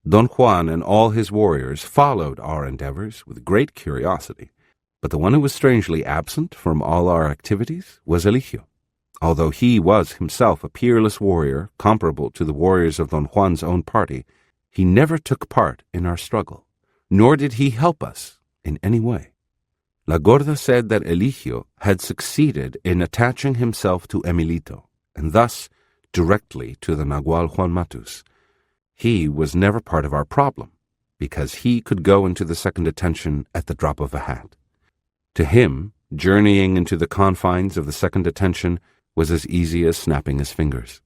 Don Juan and all his warriors followed our endeavors with great curiosity, but the one who was strangely absent from all our activities was Eligio. Although he was himself a peerless warrior comparable to the warriors of Don Juan's own party, he never took part in our struggle, nor did he help us in any way. La Gorda said that Eligio had succeeded in attaching himself to Emilito, and thus directly to the nagual Juan Matus. He was never part of our problem, because he could go into the second detention at the drop of a hat. To him, journeying into the confines of the second detention was as easy as snapping his fingers.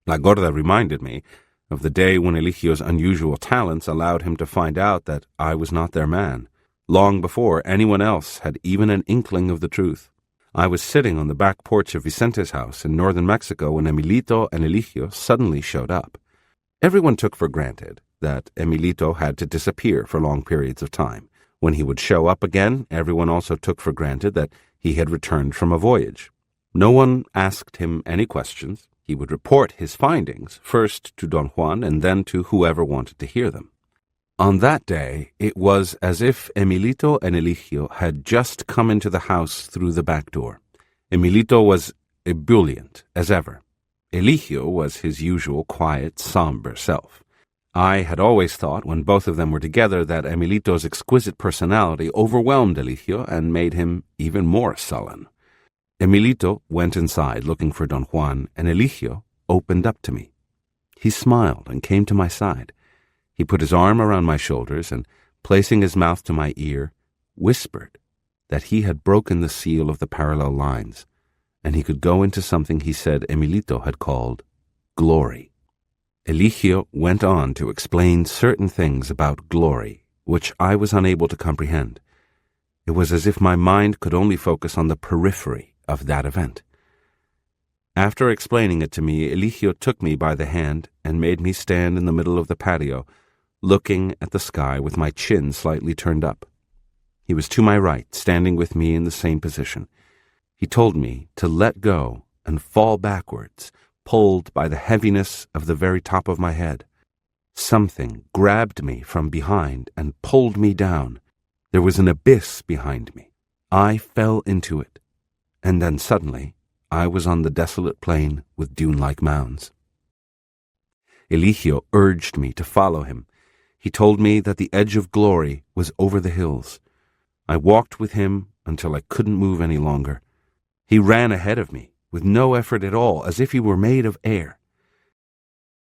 La Gorda reminded me of the day when Eligio's unusual talents allowed him to find out that I was not their man, long before anyone else had even an inkling of the truth. I was sitting on the back porch of Vicente's house in northern Mexico when Emilito and Eligio suddenly showed up. Everyone took for granted that Emilito had to disappear for long periods of time. When he would show up again, everyone also took for granted that he had returned from a voyage. No one asked him any questions. He would report his findings, first to Don Juan and then to whoever wanted to hear them. On that day, it was as if Emilito and Eligio had just come into the house through the back door. Emilito was ebullient as ever. Eligio was his usual quiet, somber self. I had always thought, when both of them were together, that Emilito's exquisite personality overwhelmed Eligio and made him even more sullen. Emilito went inside looking for Don Juan, and Eligio opened up to me. He smiled and came to my side. He put his arm around my shoulders and, placing his mouth to my ear, whispered that he had broken the seal of the parallel lines, and he could go into something he said Emilito had called glory. Eligio went on to explain certain things about glory, which I was unable to comprehend. It was as if my mind could only focus on the periphery of that event. After explaining it to me, Eligio took me by the hand and made me stand in the middle of the patio, looking at the sky with my chin slightly turned up. He was to my right, standing with me in the same position. He told me to let go and fall backwards, pulled by the heaviness of the very top of my head. Something grabbed me from behind and pulled me down. There was an abyss behind me. I fell into it, and then suddenly I was on the desolate plain with dune-like mounds. Eligio urged me to follow him. He told me that the edge of glory was over the hills. I walked with him until I couldn't move any longer. He ran ahead of me, with no effort at all, as if he were made of air.